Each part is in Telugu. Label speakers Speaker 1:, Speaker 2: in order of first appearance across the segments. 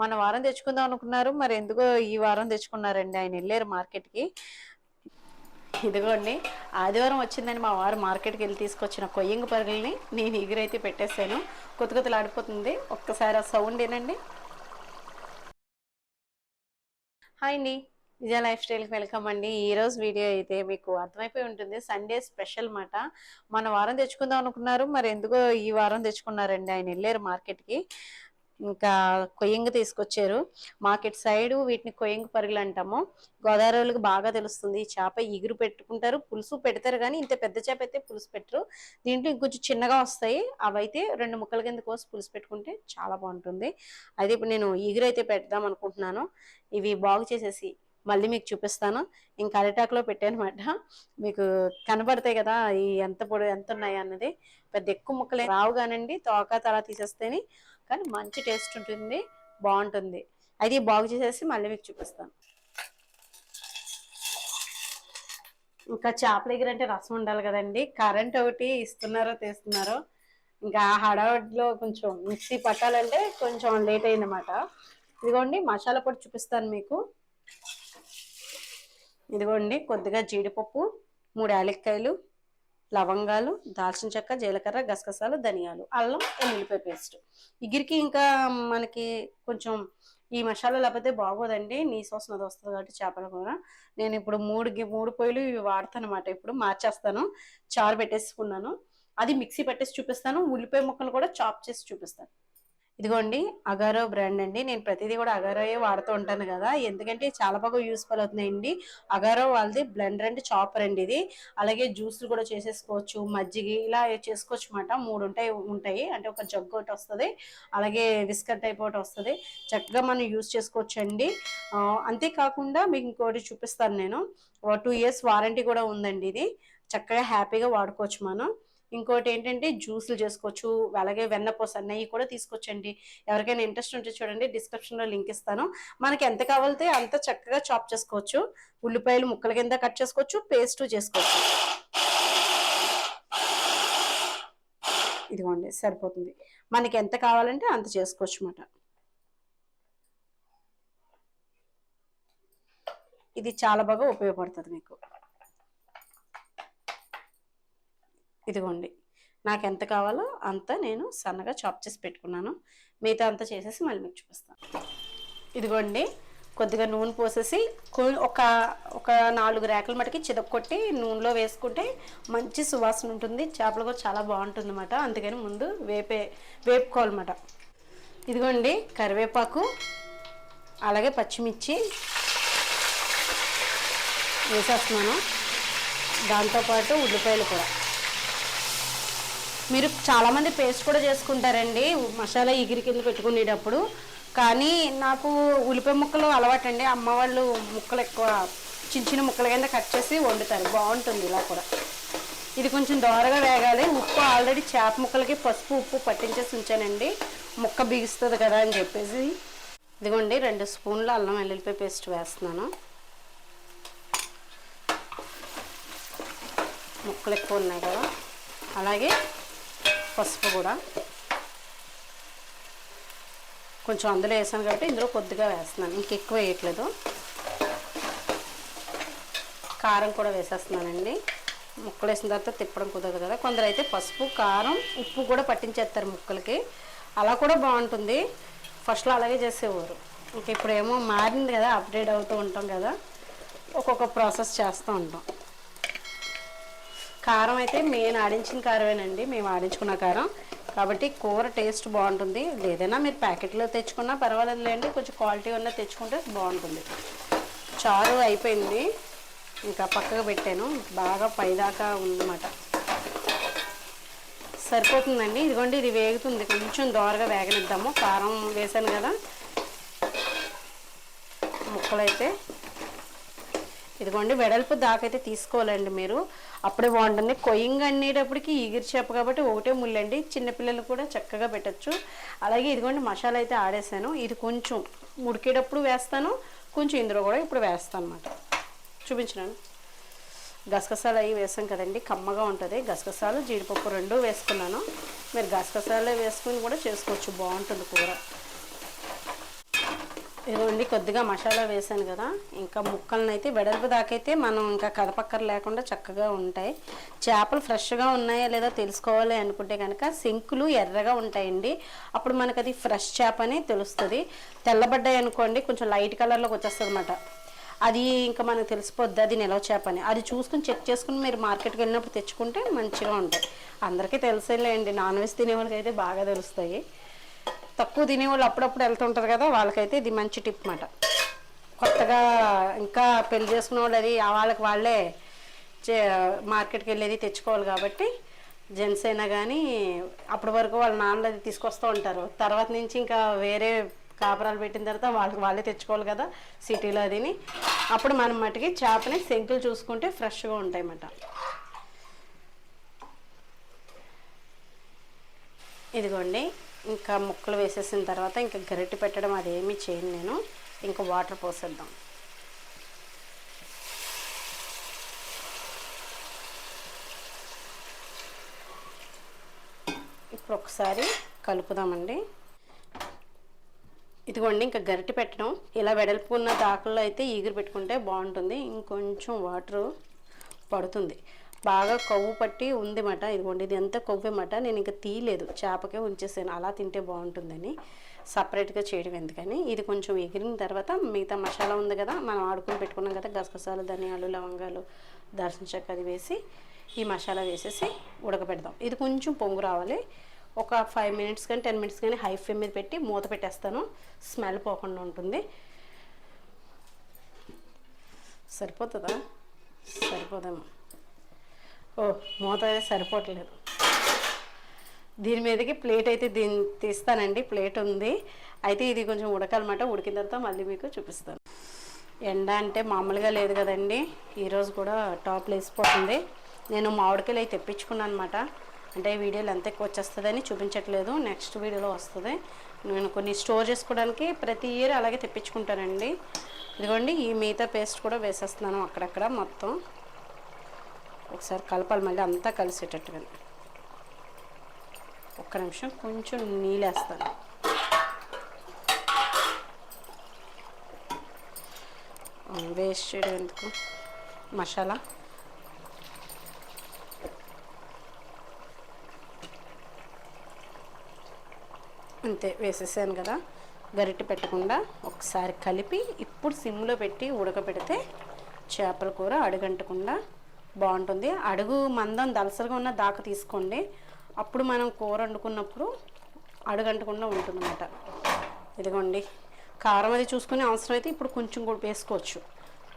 Speaker 1: మన వారం తెచ్చుకుందాం అనుకున్నారు, మరి ఎందుకో ఈ వారం తెచ్చుకున్నారండి. ఆయన వెళ్ళారు మార్కెట్కి. ఇదిగోండి, ఆదివారం వచ్చిందని మా వారు మార్కెట్కి వెళ్ళి తీసుకొచ్చిన కొయ్యంగి పరుగుల్ని నేను ఎగురైతే పెట్టేశాను. కొత్త కొత్తలు ఆడిపోతుంది. ఒక్కసారి ఆ సౌండ్ ఏనండి. హాయ్ అండి, విజయ లైఫ్ స్టైల్కి వెల్కమ్ అండి. ఈరోజు వీడియో అయితే మీకు అర్థమైపోయి ఉంటుంది, సండే స్పెషల్ మాట. మన వారం తెచ్చుకుందాం అనుకున్నారు, మరి ఎందుకో ఈ వారం తెచ్చుకున్నారండి. ఆయన వెళ్ళారు మార్కెట్కి. ఇంకా కొయ్యంగి తీసుకొచ్చారు. మార్కెట్ సైడు వీటిని కొయ్యంగి పరుగులు అంటాము. గోదావరి వాళ్ళకి బాగా తెలుస్తుంది. ఈ చేప ఎగురు పెట్టుకుంటారు, పులుసు పెడతారు, కానీ ఇంత పెద్ద చేప అయితే పులుసు పెట్టరు. దీంట్లో ఇంకొంచెం చిన్నగా వస్తాయి, అవైతే 2 ముక్కల కింద కోసి పులుసు పెట్టుకుంటే చాలా బాగుంటుంది. అయితే ఇప్పుడు నేను ఎగురు అయితే పెడదాం అనుకుంటున్నాను. ఇవి బాగు చేసేసి మళ్ళీ మీకు చూపిస్తాను. ఇంకా అరిటాకులో పెట్టానమాట. మీకు కనబడతాయి కదా ఈ ఎంత పొడి ఎంత ఉన్నాయి అన్నది. పెద్ద ఎక్కువ ముక్కలే రావు కానండి, తోక తల తీసేస్తేనే కానీ మంచి టేస్ట్ ఉంటుంది, బాగుంటుంది. అది బాగు చేసేసి మళ్ళీ మీకు చూపిస్తాను. ఇంకా చేపల ఎగురు అంటే రసం ఉండాలి కదండి. కరెంట్ ఒకటి ఇస్తున్నారో తీస్తున్నారో, ఇంకా హడావుడిలో కొంచెం మిక్సీ పట్టాలంటే కొంచెం లేట్ అయిందన్నమాట. ఇదిగోండి మసాలా పొడి చూపిస్తాను మీకు. ఇదిగోండి కొద్దిగా జీడిపప్పు, 3 యాలక్కాయలు, లవంగాలు, దాల్చిన చెక్క, జీలకర్ర, గసగసాలు, ధనియాలు, అల్లం, ఎల్లుల్లిపాయ పేస్ట్. ఎగిరికి ఇంకా మనకి కొంచెం ఈ మసాలా లేకపోతే బాగోదండి, నీసు వాసన అది వస్తుంది కాబట్టి చేపల కూర. నేను ఇప్పుడు 3 పొయ్యిలు ఇవి వాడతాను అనమాట. ఇప్పుడు మార్చేస్తాను. చారు పెట్టేసుకున్నాను, అది మిక్సీ పెట్టేసి చూపిస్తాను. ఉల్లిపాయ ముక్కలు కూడా చాప్ చేసి చూపిస్తాను. ఇదిగోండి అగారో బ్రాండ్ అండి. నేను ప్రతిదీ కూడా అగారోయే వాడుతూ ఉంటాను కదా, ఎందుకంటే చాలా బాగా యూస్ఫుల్ అవుతున్నాయండి. అగారో వాళ్ళది బ్లెండర్ అండి, చాపర్ అండి ఇది. అలాగే జ్యూస్లు కూడా చేసేసుకోవచ్చు, మజ్జిగ ఇలా చేసుకోవచ్చు అనమాట. 3 ఉంటాయి అంటే ఒక జగ్గు ఒకటి వస్తుంది, అలాగే విస్కర్ టైప్ ఒకటి వస్తుంది. చక్కగా మనం యూస్ చేసుకోవచ్చు అండి. అంతేకాకుండా మీకు ఇంకోటి చూపిస్తాను నేను. 2 years వారంటీ కూడా ఉందండి. ఇది చక్కగా హ్యాపీగా వాడుకోవచ్చు మనం. ఇంకోటి ఏంటంటే జ్యూసులు చేసుకోవచ్చు, అలాగే వెన్నపూస నెయ్యి కూడా తీసుకొచ్చండి. ఎవరికైనా ఇంట్రెస్ట్ ఉంటే చూడండి, డిస్క్రిప్షన్లో లింక్ ఇస్తాను. మనకి ఎంత కావాలితే అంత చక్కగా చాప్ చేసుకోవచ్చు. ఉల్లిపాయలు ముక్కల కింద కట్ చేసుకోవచ్చు, పేస్ట్ చేసుకోవచ్చు. ఇదిగోండి సరిపోతుంది, మనకి ఎంత కావాలంటే అంత చేసుకోవచ్చు అన్నమాట. ఇది చాలా బాగా ఉపయోగపడుతుంది మీకు. ఇదిగోండి నాకు ఎంత కావాలో అంత నేను సన్నగా చాప్ చేసి పెట్టుకున్నాను. మిగతా అంతా చేసేసి మళ్ళీ మీకు చూపిస్తాను. ఇదిగోండి కొద్దిగా నూనె పోసేసి ఒక 4 రేకల మటుకి చితక్కొట్టి నూనెలో వేసుకుంటే మంచి సువాసన ఉంటుంది. చేపలు కూడా చాలా బాగుంటుంది అన్నమాట. అందుకని ముందు వేపుకోవాలన్నమాట. ఇదిగోండి కరివేపాకు, అలాగే పచ్చిమిర్చి వేసేస్తున్నాను, దాంతోపాటు ఉల్లిపాయలు కూడా. మీరు చాలామంది పేస్ట్ కూడా చేసుకుంటారండి మసాలా ఎగిరి కింద పెట్టుకునేటప్పుడు, కానీ నాకు ఉల్లిపాయ ముక్కలు అలవాటండి. అమ్మ వాళ్ళు ముక్కలు ఎక్కువ చిన్న ముక్కల కింద కట్ చేసి వండుతారు, బాగుంటుంది ఇలా కూడా. ఇది కొంచెం దోరగా వేగాలి. ఉప్పు ఆల్రెడీ చేప ముక్కలకి పసుపు ఉప్పు పట్టించేసి ఉంచానండి, ముక్క బిగుస్తుంది కదా అని చెప్పేసి. ఇదిగోండి 2 స్పూన్లు అల్లం వెల్లుల్లిపాయ పేస్ట్ వేస్తున్నాను. ముక్కలు ఎక్కువ ఉన్నాయి కదా, అలాగే పసుపు కూడా కొంచెం అందులో వేసాను కాబట్టి ఇందులో కొద్దిగా వేస్తున్నాను, ఇంకెక్కువ వేయట్లేదు. కారం కూడా వేసేస్తున్నానండి. ముక్కలు వేసిన తర్వాత తిప్పడం కుదరదు కదా, కొందరు అయితే పసుపు కారం ఉప్పు కూడా పట్టించేస్తారు ముక్కలకి, అలా కూడా బాగుంటుంది. ఫస్ట్లో అలాగే చేసేవారు, ఇంక ఇప్పుడేమో మారింది కదా, అప్డేట్ అవుతూ ఉంటాం కదా, ఒక్కొక్క ప్రాసెస్ చేస్తూ ఉంటాం. కారం అయితే మేము ఆడించిన కారమేనండి, మేము ఆడించుకున్న కారం కాబట్టి కూర టేస్ట్ బాగుంటుంది. లేదైనా మీరు ప్యాకెట్లో తెచ్చుకున్నా పర్వాలేదులేండి, కొంచెం క్వాలిటీ ఉన్న తెచ్చుకుంటే బాగుంటుంది. చారు అయిపోయింది, ఇంకా పక్కకు పెట్టాను, బాగా పైదాకా ఉందన్నమాట. సరిపోతుందండి. ఇదిగోండి ఇది వేగుతుంది, కొంచెం దోరగా వేగనిద్దాము. కారం వేసాను కదా, ముక్కలైతే ఇదిగోండి వెడల్పు దాకైతే తీసుకోవాలండి మీరు, అప్పుడే బాగుంటుంది. కొయ్యంగి అనేటప్పటికి ఎగిరి చేప కాబట్టి ఒకటే ముళ్ళండి, చిన్నపిల్లలు కూడా చక్కగా పెట్టచ్చు. అలాగే ఇదిగోండి మసాలా అయితే ఆడేసాను, ఇది కొంచెం ఉడికేటప్పుడు వేస్తాను, కొంచెం ఇందులో కూడా ఇప్పుడు వేస్తాను అన్నమాట. చూపించినాను. గసగసాలు అవి వేసాం కదండి, కమ్మగా ఉంటుంది. గసగసాలు జీడిపప్పు 2 వేసుకున్నాను. మీరు గసగసాలే వేసుకుని కూడా చేసుకోవచ్చు, బాగుంటుంది కూర. ఇదిగోండి కొద్దిగా మసాలా వేసాను కదా, ఇంకా ముక్కలను అయితే వెడల్పు దాకైతే మనం ఇంకా కదపక్కర లేకుండా చక్కగా ఉంటాయి. చేపలు ఫ్రెష్గా ఉన్నాయా లేదా తెలుసుకోవాలి అనుకుంటే కనుక శంకులు ఎర్రగా ఉంటాయండి, అప్పుడు మనకు అది ఫ్రెష్ చేప అని తెలుస్తుంది. తెల్లబడ్డాయి అనుకోండి కొంచెం లైట్ కలర్లోకి వచ్చేస్తుంది అనమాట, అది ఇంకా మనకు తెలిసిపోద్ది అది నిలవ చేప అని. అది చూసుకుని చెక్ చేసుకుని మీరు మార్కెట్కి వెళ్ళినప్పుడు తెచ్చుకుంటే మంచిగా ఉంటాయి. అందరికీ తెలిసేలేండి, నాన్ వెజ్ తినే వాళ్ళకి అయితే బాగా తెలుస్తాయి. తక్కువ తినేవాళ్ళు అప్పుడప్పుడు వెళ్తుంటారు కదా, వాళ్ళకైతే ఇది మంచి టిప్ అన్నమాట. కొత్తగా ఇంకా పెళ్లి చేసుకున్న వాళ్ళు అది వాళ్ళకి వాళ్ళే మార్కెట్కి వెళ్ళేది తెచ్చుకోవాలి కాబట్టి జెంట్స్ అయినా కానీ అప్పటి వరకు వాళ్ళ నాన్నలు అది తీసుకొస్తూ ఉంటారు. తర్వాత నుంచి ఇంకా వేరే కాపురాలు పెట్టిన తర్వాత వాళ్ళకి వాళ్ళే తెచ్చుకోవాలి కదా సిటీలో అదిని. అప్పుడు మనం మట్టుకి చేపని శంకులు చూసుకుంటే ఫ్రెష్గా ఉంటాయి అన్నమాట. ఇదిగోండి ఇంకా ముక్కలు వేసేసిన తర్వాత ఇంకా గరిటె పెట్టడం అదేమీ చేయను నేను, ఇంకా వాటర్ పోసేద్దాం. ఇప్పుడు ఒకసారి కలుపుదామండి. ఇదిగోండి ఇంకా గరిటె పెట్టడం ఇలా వెడల్పు ఉన్న దాకల్లో అయితే ఈగురు పెట్టుకుంటే బాగుంటుంది. ఇంకొంచెం వాటరు పడుతుంది, బాగా కొవ్వు పట్టి ఉంది మాట. ఇదిగోండి ఇది ఎంత కొవ్వే మాట, నేను ఇంకా తీయలేదు, చేపకే ఉంచేసాను, అలా తింటే బాగుంటుందని సపరేట్గా చేయడం ఎందుకని. ఇది కొంచెం ఎగిరిన తర్వాత మిగతా మసాలా ఉంది కదా మనం ఆడుకుని పెట్టుకున్నాం కదా, గసగసాలు ధనియాలు లవంగాలు దాల్చిన చెక్క అది వేసి ఈ మసాలా వేసేసి ఉడకపెడదాం. ఇది కొంచెం పొంగు రావాలి, ఒక 5 minutes కానీ 10 minutes కానీ హై ఫ్లేమ్ మీద పెట్టి మూత పెట్టేస్తాను, స్మెల్ పోకుండా ఉంటుంది. సరిపోతుందా? సరిపోదేమో. ఓ మూత అయితే సరిపోవట్లేదు. దీని మీదకి ప్లేట్ అయితే తీస్తానండి, ప్లేట్ ఉంది అయితే. ఇది కొంచెం ఉడకాలన్నమాట, ఉడికిన తర్వాత మళ్ళీ మీకు చూపిస్తాను. ఎండ అంటే మామూలుగా లేదు కదండి, ఈరోజు కూడా టాప్లో వేసిపోతుంది. నేను మామిడికాయలు అయితే తెప్పించుకున్నాను అనమాట, అంటే వీడియోలు ఎంత ఎక్కువ వచ్చేస్తుందని చూపించట్లేదు, నెక్స్ట్ వీడియోలో వస్తుంది. నేను కొన్ని స్టోర్ చేసుకోవడానికి ప్రతి ఇయర్ అలాగే తెప్పించుకుంటానండి. ఇదిగోండి ఈ మిగతా పేస్ట్ కూడా వేసేస్తున్నాను అక్కడక్కడ మొత్తం. ఒకసారి కలపాలి మళ్ళీ అంతా కలిసేటట్టుగా. ఒక్క నిమిషం కొంచెం నీళ్ళు వేస్తాను. వేస్ట్ చేయడం ఎందుకు, మసాలా అంతే వేసేసాను కదా. గరిటె పెట్టకుండా ఒకసారి కలిపి ఇప్పుడు సిమ్లో పెట్టి ఉడకబెడితే చేపల కూర అడుగంటకుండా బాగుంటుంది. అడుగు మందం దలసరిగా ఉన్న దాకా తీసుకోండి, అప్పుడు మనం కూర వండుకున్నప్పుడు అడుగంటకుండా ఉంటుందన్నమాట. ఇదిగోండి కారం అది చూసుకుని అవసరమైతే ఇప్పుడు కొంచెం కూడా వేసుకోవచ్చు,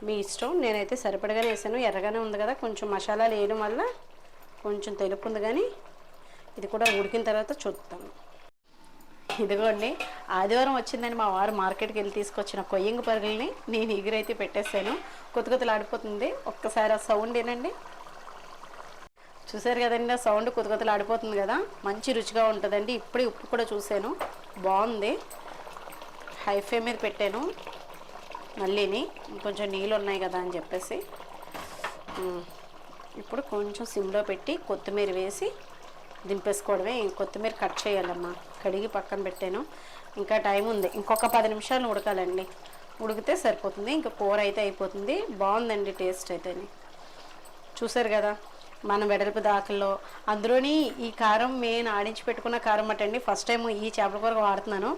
Speaker 1: మీ ఇష్టం. నేనైతే సరిపడగానే వేసాను, ఎర్రగానే ఉంది కదా, కొంచెం మసాలాలు వేయడం వల్ల కొంచెం తెలుపుంది, కానీ ఇది కూడా ఉడికిన తర్వాత చూద్దాము. ఇదిగోండి ఆదివారం వచ్చిందని మా వారు మార్కెట్కి వెళ్ళి తీసుకొచ్చిన కొయ్యంగి పరుగుల్ని నేను ఎగురైతే పెట్టేశాను, కొత్త కొత్తలు ఆడిపోతుంది. ఒక్కసారి ఆ సౌండ్ ఏనండి, చూసారు కదండి ఆ సౌండ్, కొత్త కొత్తలు ఆడిపోతుంది కదా, మంచి రుచిగా ఉంటుందండి. ఇప్పుడే ఉప్పు కూడా చూశాను బాగుంది, హై ఫ్లేమ్ మీద పెట్టాను. మళ్ళీని కొంచెం నీళ్ళు ఉన్నాయి కదా అని చెప్పేసి ఇప్పుడు కొంచెం సిమ్లో పెట్టి కొత్తిమీర వేసి దింపేసుకోవడమే. కొత్తిమీర కట్ చేయాలమ్మా, కడిగి పక్కన పెట్టాను, ఇంకా టైం ఉంది, ఇంకొక 10 నిమిషాలు ఉడకాలండి, ఉడికితే సరిపోతుంది. ఇంకా కూర అయితే అయిపోతుంది. బాగుందండి టేస్ట్ అయితే. చూసారు కదా మన వెడల్పు దాకల్లో, అందులోని ఈ కారం మెయిన్ ఆడించి పెట్టుకున్న కారం అటండి. ఫస్ట్ టైం ఈ చేపల కూర వాడుతున్నాను,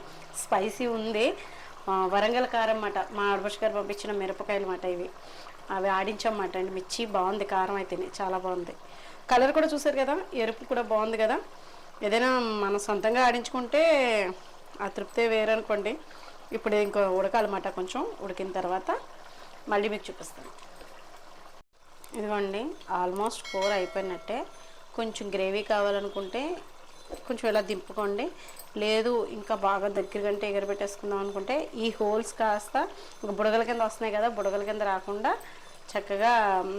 Speaker 1: స్పైసీ ఉంది. వరంగల్ కారం అన్నమాట, మా ఆడపడుచు గారు పంపించిన మిరపకాయలు అన్నమాట ఇవి, అవి ఆడించమాట అండి. మిర్చి బాగుంది, కారం అయితే చాలా బాగుంది. కలర్ కూడా చూసారు కదా, ఎరుపు కూడా బాగుంది కదా. ఏదైనా మనం సొంతంగా ఆడించుకుంటే ఆ తృప్తే వేరనుకోండి. ఇప్పుడు ఇంకో ఉడకాలన్నమాట, కొంచెం ఉడికిన తర్వాత మళ్ళీ మీకు చూపిస్తాను. ఇదిగోండి ఆల్మోస్ట్ కూర అయిపోయినట్టే. కొంచెం గ్రేవీ కావాలనుకుంటే కొంచెం ఇలా దింపుకోండి, లేదు ఇంకా బాగా దగ్గరగంటే ఎగరబెట్టేసుకుందాం అనుకుంటే ఈ హోల్స్ కాస్త ఇంకా బుడగల కింద వస్తున్నాయి కదా, బుడగల కింద రాకుండా చక్కగా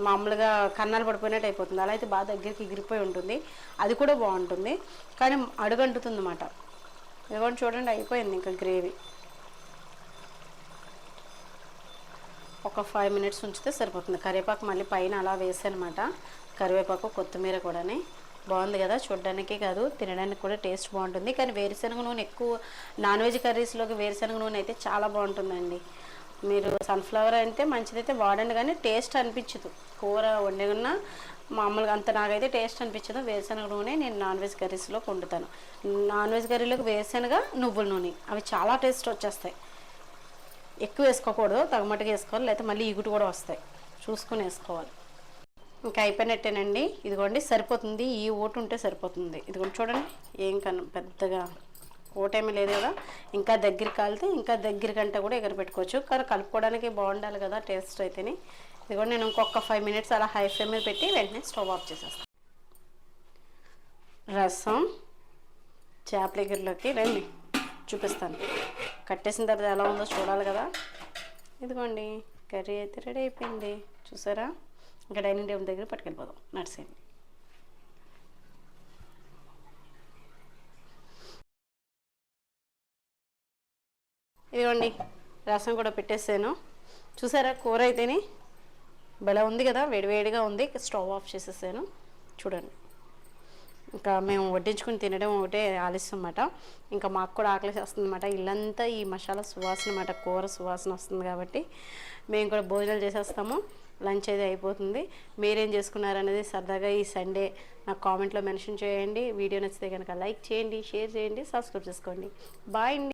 Speaker 1: మామూలుగా కన్నాలు పడిపోయినట్టు అయిపోతుంది. అలా అయితే బాగా దగ్గరికి ఎగిరిపోయి ఉంటుంది, అది కూడా బాగుంటుంది, కానీ అడుగంటుతుంది అన్నమాట. ఇదిగోండి చూడండి అయిపోయింది ఇంకా గ్రేవీ. ఒక 5 minutes ఉంచితే సరిపోతుంది. కరివేపాకు మళ్ళీ పైన అలా వేసానమాట, కరివేపాకు కొత్తిమీర కూడాని బాగుంది కదా, చూడడానికి కాదు తినడానికి కూడా టేస్ట్ బాగుంటుంది. కానీ వేరుశనగ నూనె ఎక్కువ నాన్ వెజ్ కర్రీస్లోకి వేరుశనగ నూనె అయితే చాలా బాగుంటుందండి. మీరు సన్ఫ్లవర్ అయితే మంచిదైతే వాడండి, కానీ టేస్ట్ అనిపించదు. కూర వండుకున్నా మామూలుగా అంత నాకైతే టేస్ట్ అనిపించదు. వేరుశనగ నూనె నేను నాన్ వెజ్ కర్రీస్లోకి వండుతాను. నాన్ వెజ్ కర్రీలోకి వేరుశనగ నువ్వుల నూనె అవి చాలా టేస్ట్ వచ్చేస్తాయి. ఎక్కువ వేసుకోకూడదు, తగ్గమట్టుగా వేసుకోవాలి, లేకపోతే మళ్ళీ ఇగుటు కూడా వస్తాయి, చూసుకొని వేసుకోవాలి. ఇంకా అయిపోయినట్టేనండి. ఇదిగోండి సరిపోతుంది, ఈ ఓటు ఉంటే సరిపోతుంది. ఇదిగోండి చూడండి, ఏం పెద్దగా ఓటేమీ లేదు కదా. ఇంకా దగ్గర కాలితే ఇంకా దగ్గర కంటే కూడా ఎగర పెట్టుకోవచ్చు, కానీ కలుపుకోవడానికి బాగుండాలి కదా టేస్ట్ అయితేనే. ఇదిగోండి నేను ఇంకొక 5 మినిట్స్ అలా హై ఫ్లేమ్ మీద పెట్టి వెంటనే స్టవ్ ఆఫ్ చేసేస్తాను. రసం చేపల ఎగురులోకి రండి చూపిస్తాను. కట్టేసిన తర్వాత ఎలా ఉందో చూడాలి కదా. ఇదిగోండి కర్రీ అయితే రెడీ అయిపోయింది, చూసారా. ఇంకా డైనింగ్ టేబుల్ దగ్గర పట్టుకెళ్ళిపోదాం, నడిసేయండి. ఇదిగోండి రసం కూడా పెట్టేసాను, చూసారా. కూర అయితేనే భలే ఉంది కదా, వేడివేడిగా ఉంది. స్టవ్ ఆఫ్ చేసేసాను చూడండి. ఇంకా మేము వడ్డించుకుని తినడం ఒకటే ఆలస్యం అన్నమాట. ఇంకా మాకు కూడా ఆకలి వస్తుంది అన్నమాట. ఇల్లంతా ఈ మసాలా సువాసన అన్నమాట, కూర సువాసన వస్తుంది కాబట్టి మేము కూడా భోజనాలు చేసేస్తాము. లంచ్ అయితే అయిపోతుంది. మీరేం చేసుకున్నారనేది సరదాగా ఈ సండే నాకు కామెంట్లో మెన్షన్ చేయండి. వీడియో నచ్చితే కనుక లైక్ చేయండి, షేర్ చేయండి, సబ్స్క్రైబ్ చేసుకోండి. బాయ్ అండి.